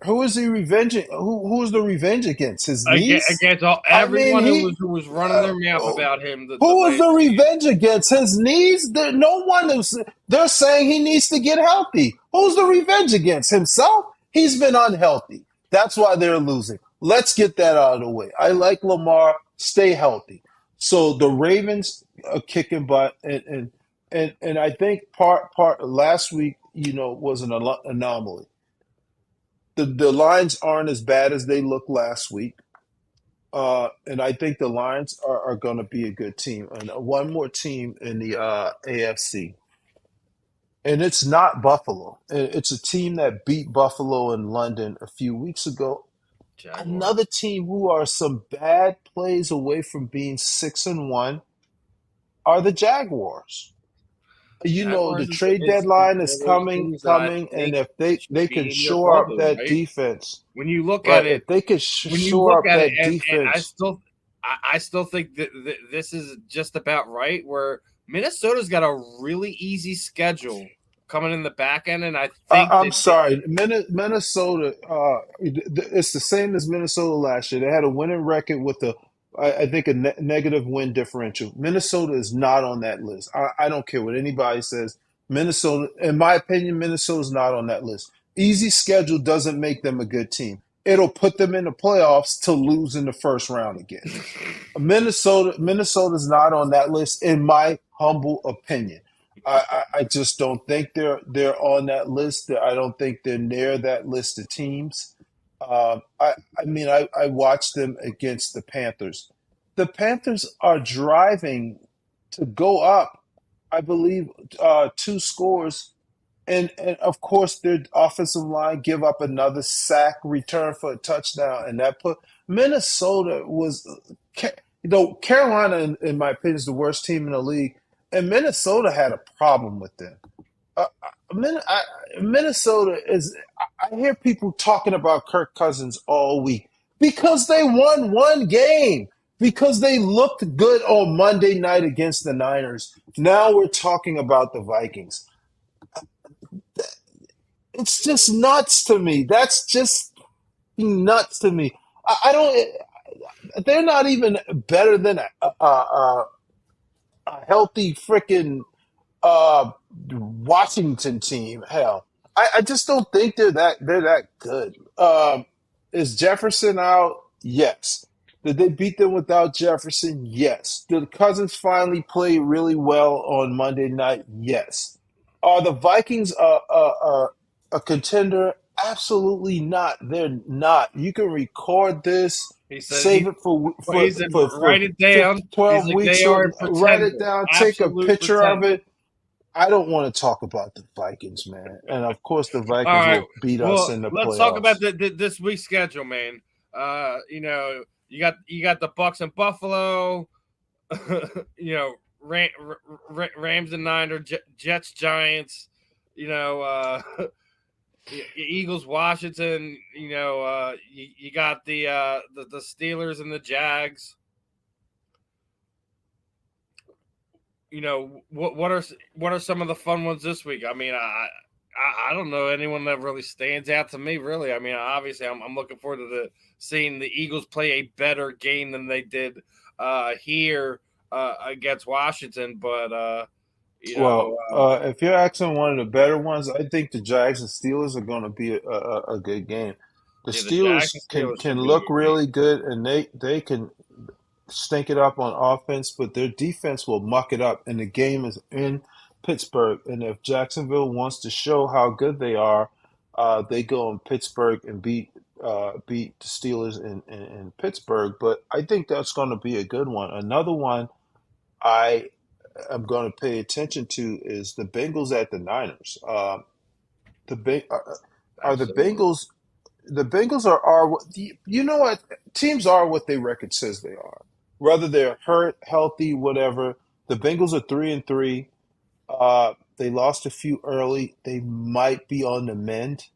Who is he revenging? Who is the revenge against? His niece? against I mean, everyone who was running their mouth about him. who is the revenge against? His knees? No one is. They're saying he needs to get healthy. Who's the revenge against? Himself? He's been unhealthy. That's why they're losing. Let's get that out of the way. I like Lamar. Stay healthy. So the Ravens are kicking butt, and I think part last week, was an anomaly. The Lions aren't as bad as they looked last week. And I think the Lions are going to be a good team. And one more team in the AFC. And it's not Buffalo. It's a team that beat Buffalo in London a few weeks ago. Jaguars. Another team who are some bad plays away from being 6-1 are the Jaguars. The trade deadline is coming, and if they can shore up that defense, when you look at it, if they could shore up that defense, and I still think that this is just about right. Where Minnesota's got a really easy schedule coming in the back end, and I think I'm sorry, Minnesota. It's the same as Minnesota last year. They had a winning record with I think a negative win differential. Minnesota is not on that list. I don't care what anybody says. Minnesota, in my opinion, Minnesota's not on that list. Easy schedule doesn't make them a good team. It'll put them in the playoffs to lose in the first round again. Minnesota's not on that list, in my humble opinion. I just don't think they're on that list. I don't think they're near that list of teams. I watched them against the Panthers. The Panthers are driving to go up, I believe, 2 scores. And of course, their offensive line give up another sack return for a touchdown. And that put Minnesota was, Carolina, in my opinion, is the worst team in the league. And Minnesota had a problem with them. Minnesota is. I hear people talking about Kirk Cousins all week because they won one game, because they looked good on Monday night against the Niners. Now we're talking about the Vikings. It's just nuts to me. That's just nuts to me. I don't. They're not even better than a healthy freaking Washington team. Hell, I just don't think they're that good. Is Jefferson out? Yes. Did they beat them without Jefferson? Yes. Did Cousins finally play really well on Monday night? Yes. Are the Vikings a contender? Absolutely not. They're not. You can record this. Save it for write it down. 12 weeks. Write it down. Take a picture of it. I don't want to talk about the Vikings, man. And of course, the Vikings will beat us in the playoffs. Let's talk about this week's schedule, man. You got the Bucks and Buffalo. Rams and Niners, Jets, Giants. Eagles, Washington. You got the Steelers and the Jags. What are some of the fun ones this week? I mean, I don't know anyone that really stands out to me. Really, I mean, obviously, I'm looking forward to seeing the Eagles play a better game than they did here against Washington. But if you're asking one of the better ones, I think the Jags and Steelers are going to be a good game. The Steelers can look really good, and they can stink it up on offense, but their defense will muck it up. And the game is in Pittsburgh, and if Jacksonville wants to show how good they are, they go in Pittsburgh and beat beat the Steelers in Pittsburgh, but I think that's going to be a good one. Another one I am going to pay attention to is the Bengals at the Niners. The big are the Absolutely. Bengals. The Bengals are you know what, teams are what their record says they are. Whether they're hurt, healthy, whatever. The Bengals are 3-3. They lost a few early. They might be on the mend.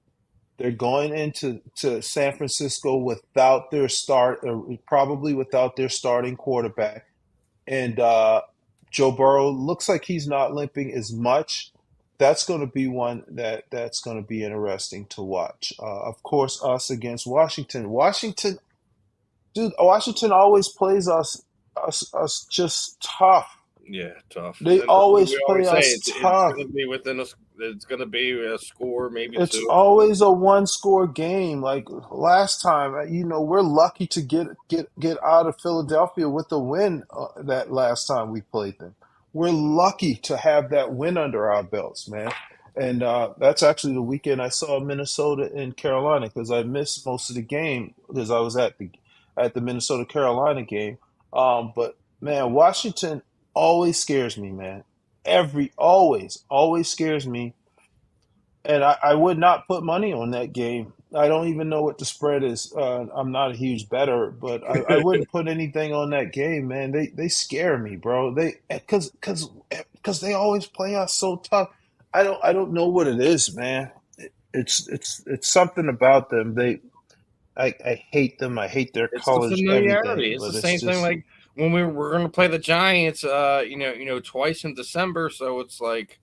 They're going into San Francisco without their probably without their starting quarterback. And Joe Burrow looks like he's not limping as much. That's going to be one that's going to be interesting to watch. Of course, us against Washington. Washington, dude, Washington always plays us just tough. Yeah, tough. They And that's what always we play always say. us It's tough. going to be within us. It's going to be a score, maybe It's two. always a one score game. Like last time, we're lucky to get out of Philadelphia with the win that last time we played them. We're lucky to have that win under our belts, man. And that's actually the weekend I saw Minnesota and Carolina because I missed most of the game because I was at the Minnesota Carolina game. But man, Washington always scares me, man. Always scares me, and I would not put money on that game. I don't even know what the spread is. I'm not a huge bettor, but I wouldn't put anything on that game, man. They scare me, bro. They because they always play us so tough. I don't know what it is, man. It's something about them. I hate them. I hate their It's the colors, familiarity. everything. It's the But it's same thing just like when we're going to play the Giants. Twice in December. So it's like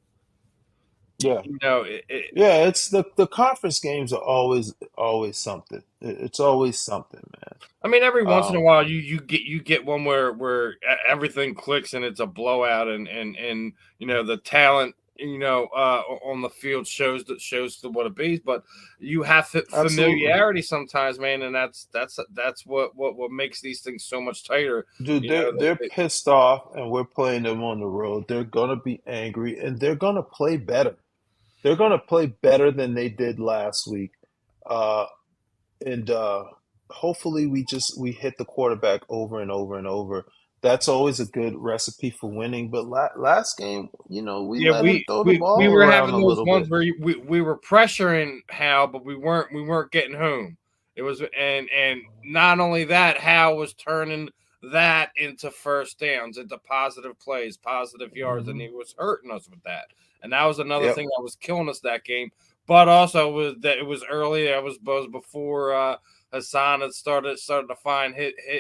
yeah. you know, it, Yeah, it's the conference games are always something. It's always something, man. I mean, every once in a Um, while, you get one everything clicks and it's a blowout, and the talent on the field shows what it be. But you have Absolutely. familiarity sometimes, man, and that's what makes these things so much tighter. Dude, You they're know, they're pissed off and we're playing them on the road. They're gonna be angry and they're gonna play better. They're gonna play better than they did last week. Uh and hopefully we hit the quarterback over and over and over. That's always a good recipe for winning. But last game, we yeah, let him we throw the we we ball were around having a those little ones bit. where we were pressuring Hal, but we weren't getting home. It was and not only that, Hal was turning that into first downs, into positive plays, positive yards, and he Hmm. was hurting us with that. And that was another Yep. thing that was killing us that game. But also was that it was early. That was before Hassan had started to find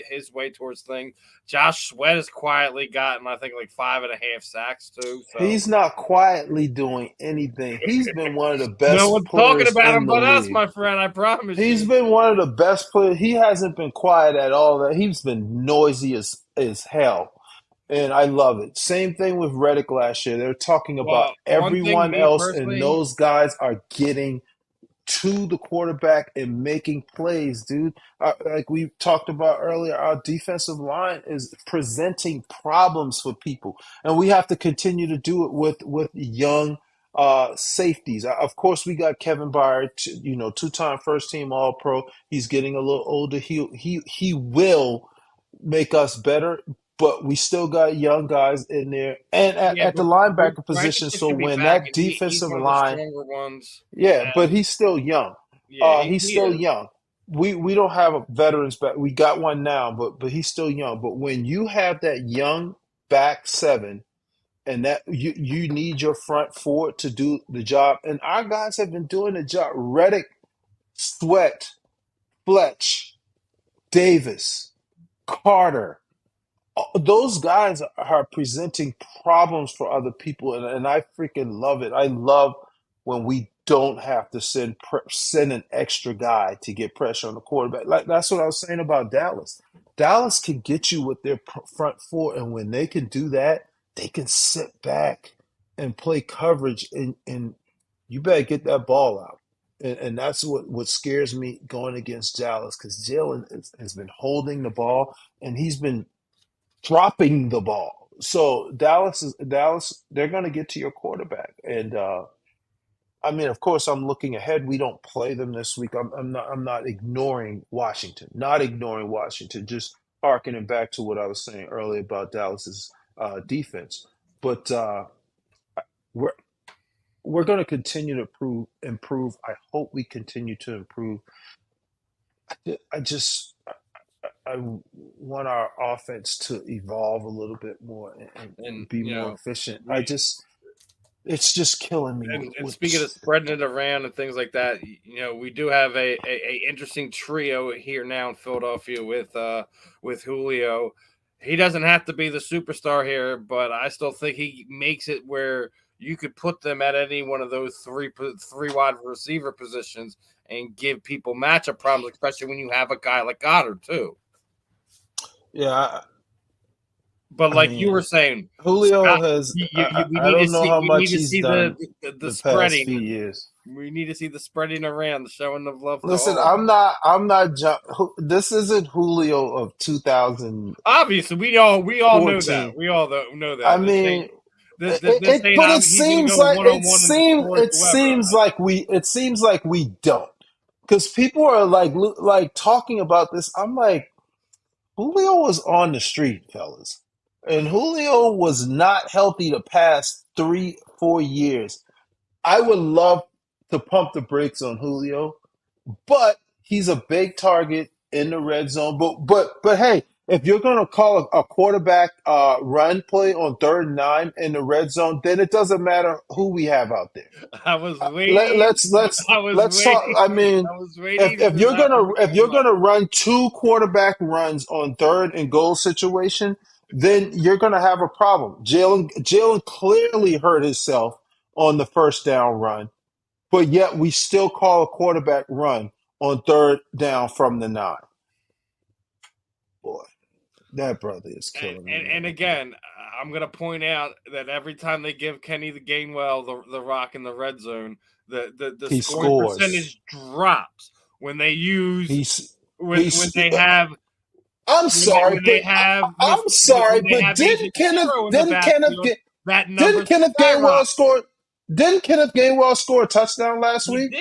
his way towards things. Josh Sweat has quietly gotten, I think, like 5.5 sacks too. So He's not quietly doing anything. He's been one of the no best one's talking players about in him the but us, league. my friend. I promise He's you. been one of the best players. He hasn't been quiet at all. That he's been noisy as hell, and I love it. Same thing with Reddick last year. They're talking about Well, one thing, everyone me else, and personally, those guys are getting to the quarterback and making plays, dude. Like we talked about earlier, our defensive line is presenting problems for people, and we have to continue to do it with young safeties. Of course, we got Kevin Byard, two-time first team All Pro. He's getting a little older. He will make us better. But we still got young guys in there, and at, yeah, at the but linebacker position. Francis So should be when back, that and he's defensive one of the line, stronger ones. yeah, but And he's still young. yeah, he He's still is. young. We don't have a veterans back. We got one now, but he's still young. But when you have that young back seven, and that you need your front four to do the job, and our guys have been doing the job. Reddick, Sweat, Fletch, Davis, Carter, those guys are presenting problems for other people, and I freaking love it. I love when we don't have to send an extra guy to get pressure on the quarterback. Like that's what I was saying about Dallas. Dallas can get you with their front four, and when they can do that, they can sit back and play coverage, and you better get that ball out. And that's what scares me going against Dallas because Jalen has been holding the ball and he's been dropping the ball. So Dallas, they're going to get to your quarterback, and I mean, of course, I'm looking ahead. We don't play them this week. I'm not ignoring Washington. Not ignoring Washington. Just harkening back to what I was saying earlier about Dallas's defense. But we're we're going to continue to improve. I hope we continue to improve. I just I want our offense to evolve a little bit more and And be more efficient. we It's just killing me and with speaking of spreading it around and things like that, we do have a interesting trio here now in Philadelphia with Julio. He doesn't have to be the superstar here, but I still think he makes it where you could put them at any one of those three wide receiver positions and give people matchup problems, especially when you have a guy like Goddard too. yeah. But I like you were mean, saying, Julio Scott, has. we I need to don't know see how we need much to he's see done the the past few spreading. years. We need to see the spreading around, the showing of love to Listen, all of them. I'm not. This isn't Julio of 2014. Obviously, we all know that. We all know I that. mean, This ain't but he's going to go one on one in the story whoever. it seems like we don't, because people are like talking about this. I'm like, Julio was on the street, fellas, and Julio was not healthy the past 3-4 years. I would love to pump the brakes on Julio, but he's a big target in the red zone. But hey, if you're going to call a quarterback run play on 3rd and 9 in the red zone, then it doesn't matter who we have out there. I was waiting. Let's talk. I mean, I was waiting for if you're gonna run 2 quarterback runs on 3rd and goal situation, then you're gonna have a problem. Jalen clearly hurt himself on the first down run, but yet we still call a quarterback run on 3rd down from the 9. Boy, that brother is killing me. And again, I'm going to point out that every time they give Kenny the Gainwell the rock in the red zone, the He scoring scores. percentage drops when they use He's when they have. I'm sorry, when they have. I'm sorry, but didn't Kenneth Gainwell score? Didn't Kenneth Gainwell score a touchdown last week?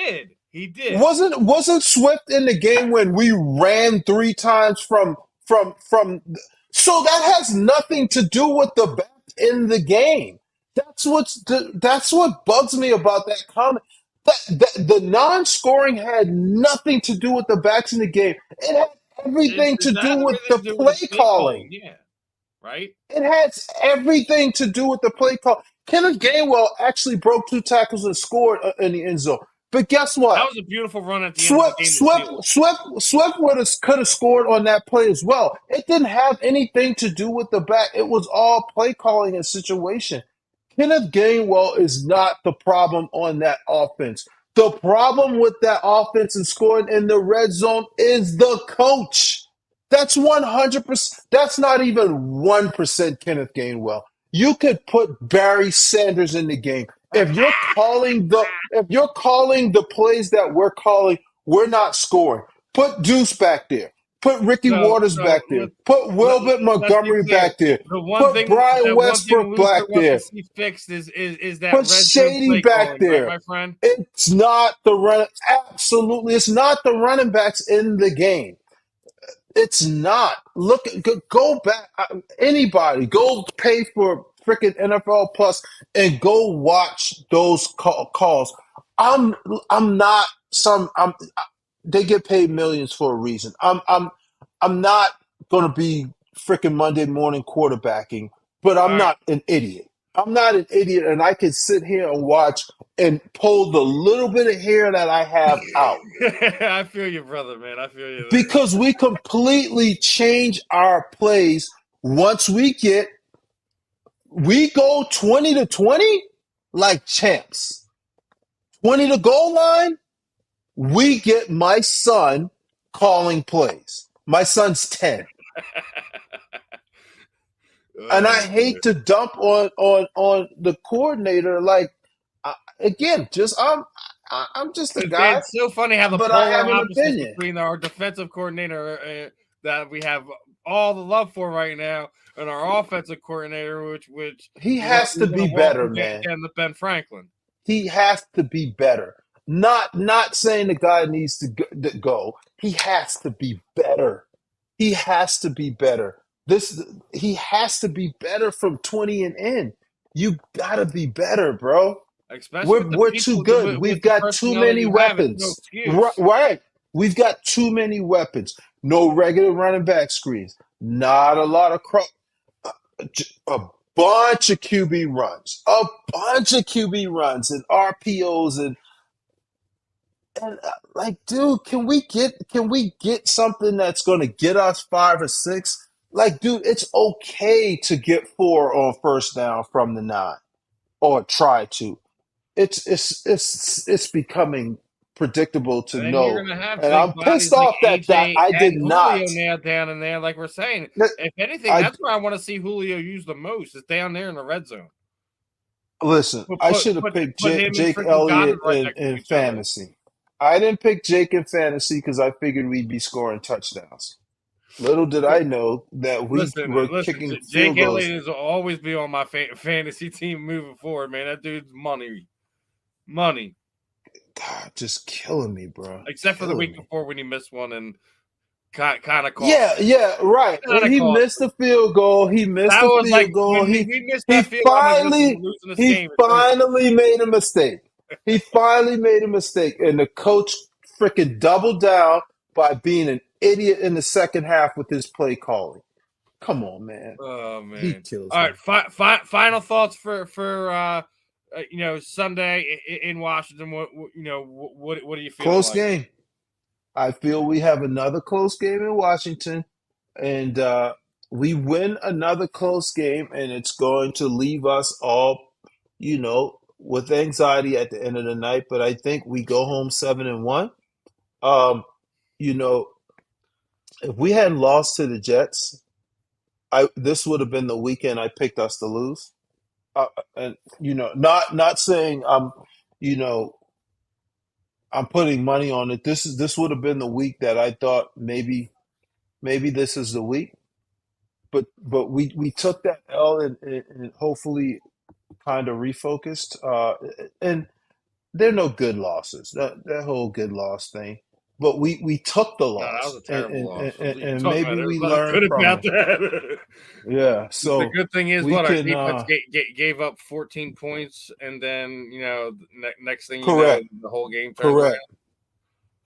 He did. Wasn't Swift in the game when we ran 3 times from? So that has nothing to do with the back in the game. That's what bugs me about that comment. The non-scoring had nothing to do with the backs in the game. It had everything to do with the play calling. Yeah, right. It has everything to do with the play call. Kenneth Gainwell actually broke 2 tackles and scored in the end zone. But guess what? That was a beautiful run at the end of the game. Swift could have scored on that play as well. It didn't have anything to do with the back. It was all play calling and situation. Kenneth Gainwell is not the problem on that offense. The problem with that offense and scoring in the red zone is the coach. That's 100%. That's not even 1% Kenneth Gainwell. You could put Barry Sanders in the game. If you're calling the plays that we're calling, we're not scoring. Put Deuce back there. Put Ricky Waters back there. Put Wilbert Montgomery back there. Put Brian Westbrook back there. Fixed is that put Shady back there, right, my friend. It's not the run. Absolutely, it's not the running backs in the game. It's not. Go back. Anybody, go pay for freaking NFL Plus and go watch those calls. They get paid millions for a reason. I'm not going to be freaking Monday morning quarterbacking, but I'm not an idiot. I'm not an idiot, and I can sit here and watch and pull the little bit of hair that I have out. I feel you, brother, man. I feel you. Because we completely change our plays once we go 20-20 like champs. 20 to goal line, we get my son calling plays. My son's 10. And I hate to dump on the coordinator. I'm just a guy. It's so funny how the but polar I have an opposites opinion between our defensive coordinator that we have all the love for right now, and our offensive coordinator, which he has to be better, man. And the Ben Franklin. He has to be better. Not saying the guy needs to go. He has to be better. He has to be better. He has to be better from 20 and in. You gotta be better, bro. especially with the We're too people good. with We've the got too personnel that many you have. It's no weapons. excuse. Right. We've got too many weapons. No regular running back screens. Not a lot of a bunch of QB runs. A bunch of QB runs and RPOs and like, dude, can we get something that's going to get us 5 or 6? Like, dude, it's okay to get 4 on first down from the 9 or try to. It's becoming predictable to And then you're know, gonna have and big I'm bodies pissed like off that AJ I did and not. Julio nailed down in there, like we're saying. That- If anything, I that's where I want to see Julio use the most, is down there in the red zone. Listen. Put I put should have put, picked put him and Jake freaking Goddard Elliott right in next to each other. fantasy. I didn't pick Jake in fantasy because I figured we'd be scoring touchdowns. Little did I know that we were Listen. kicking Jake field Elliott goals. is will always be on my fantasy team moving forward, man. That dude's money. God, just killing me, bro. Except for the Killing week me. before when he missed one and kind of cost. Yeah, right. Kind of He cost. missed the field goal. He missed That the was like field goal. when we missed He that field. I'm like, listen, we're finally losing this he game. It's over. finally made a mistake. He finally made a mistake, and the coach freaking doubled down by being an idiot in the second half with his play calling. Come on, man. Oh He man! kills All me. right, final thoughts for Sunday in Washington. What do you feel Close like? game. I feel we have another close game in Washington, and we win another close game, and it's going to leave us all, with anxiety at the end of the night. But I think we go home 7-1. Um, you know, if we had lost to the Jets, this would have been the weekend I picked us to lose. And not saying you know, I'm putting money on it. This would have been the week that I thought maybe this is the week. But we took that L and hopefully kind of refocused. And there are no good losses. That whole good loss thing. But we took the No, that was a loss and terrible and, loss. and, What are you and talking about? maybe There's we nothing learn good from about it. that. Yeah. The So good thing is, we what our can defense gave up 14 points, and then next thing you know, correct, the whole game turns around.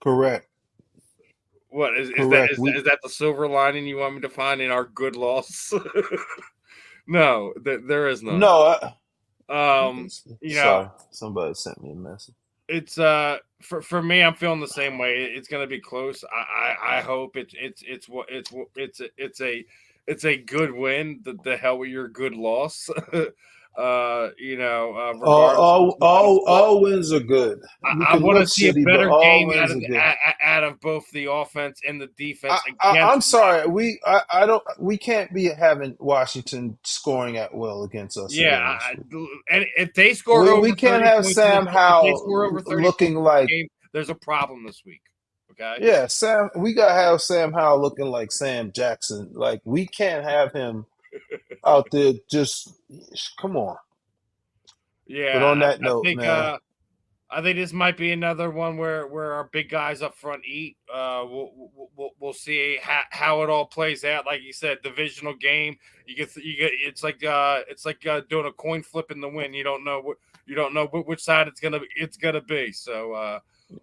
correct, correct, What is that? correct. Is that the silver lining you want me to find in our good loss? No, there is none. No, Um, you know, sorry. Somebody sent me a message. it's for me, I'm feeling the same way. It's gonna be close. I hope it's a good win. The hell with your good loss. Regardless of All wins are good. We I can want to look see a shitty, but better all game wins are good. out of both the offense and the defense I'm against. sorry. I don't. We can't be having Washington scoring at will against us Yeah, again this week. and if they score We over can't 30 have points, in Sam this, if they score Howell over 30 looking points in this like game, there's a problem this week. Okay. yeah. Sam, we gotta have Sam Howell looking like Sam Jackson. Like we can't have him out there. Just come on. But Yeah, on that I note, think man, I think this might be another one where our big guys up front eat. We'll see how it all plays out. Like you said, divisional game. You get it's like doing a coin flip in the wind. You don't know which side it's gonna be. So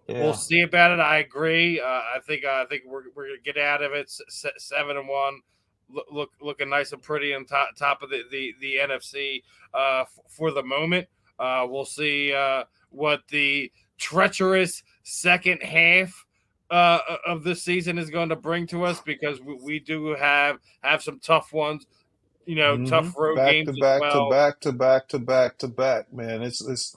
we'll yeah. see about it. I agree. I think we're gonna get out of it 7-1. Looking nice and pretty on top of the NFC for the moment. We'll see what the treacherous second half of this season is going to bring to us, because we do have some tough ones, tough road Back to games as back to well. back to back to back to back, man. It's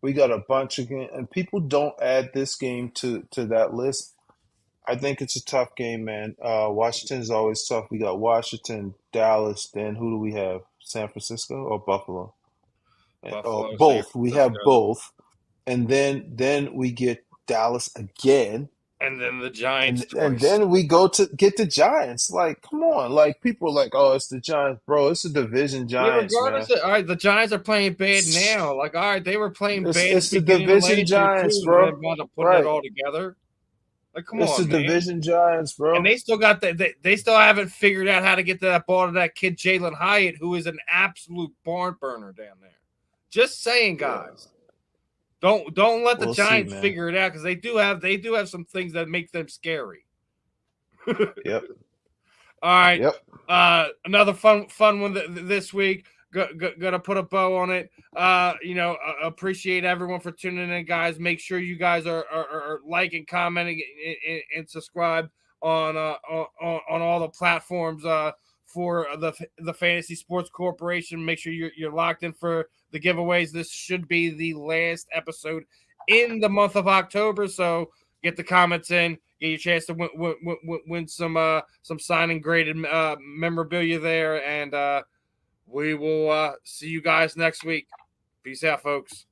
we got a bunch of and people don't add this game to that list. I think it's a tough game, man. Washington is always tough. We got Washington, Dallas, then who do we have? San Francisco or Buffalo? Buffalo, San Both. We have Francisco. both, and then we get Dallas again, And then the Giants and twice. then we go to get the Giants. Like, come on. Like, people are like, oh, it's the Giants, bro. It's the division Yeah, Giants, man. regardless of, all right, the Giants are playing bad now. Like, all right, they were playing bad at It's the the beginning of division last year Giants, too, and bro. then wound up putting it Right. all together. Like, come It's the on, man. division Giants, And bro. they still got they still haven't figured out how to get to that ball to that kid Jalen Hyatt, who is an absolute barn burner down there. Just saying, guys. Don't let the We'll see, Giants man. figure it out, because they do have some things that make them scary. Yep. All right. Yep. Another fun one this week. Gonna put a bow on it. Appreciate everyone for tuning in, guys. Make sure you guys are liking, commenting, and subscribe on all the platforms for the Fantasy Sports Corporation. Make sure you're locked in for the giveaways. This should be the last episode in the month of October, so get the comments in. Get your chance to win some signing graded memorabilia there, and we will see you guys next week. Peace out, folks.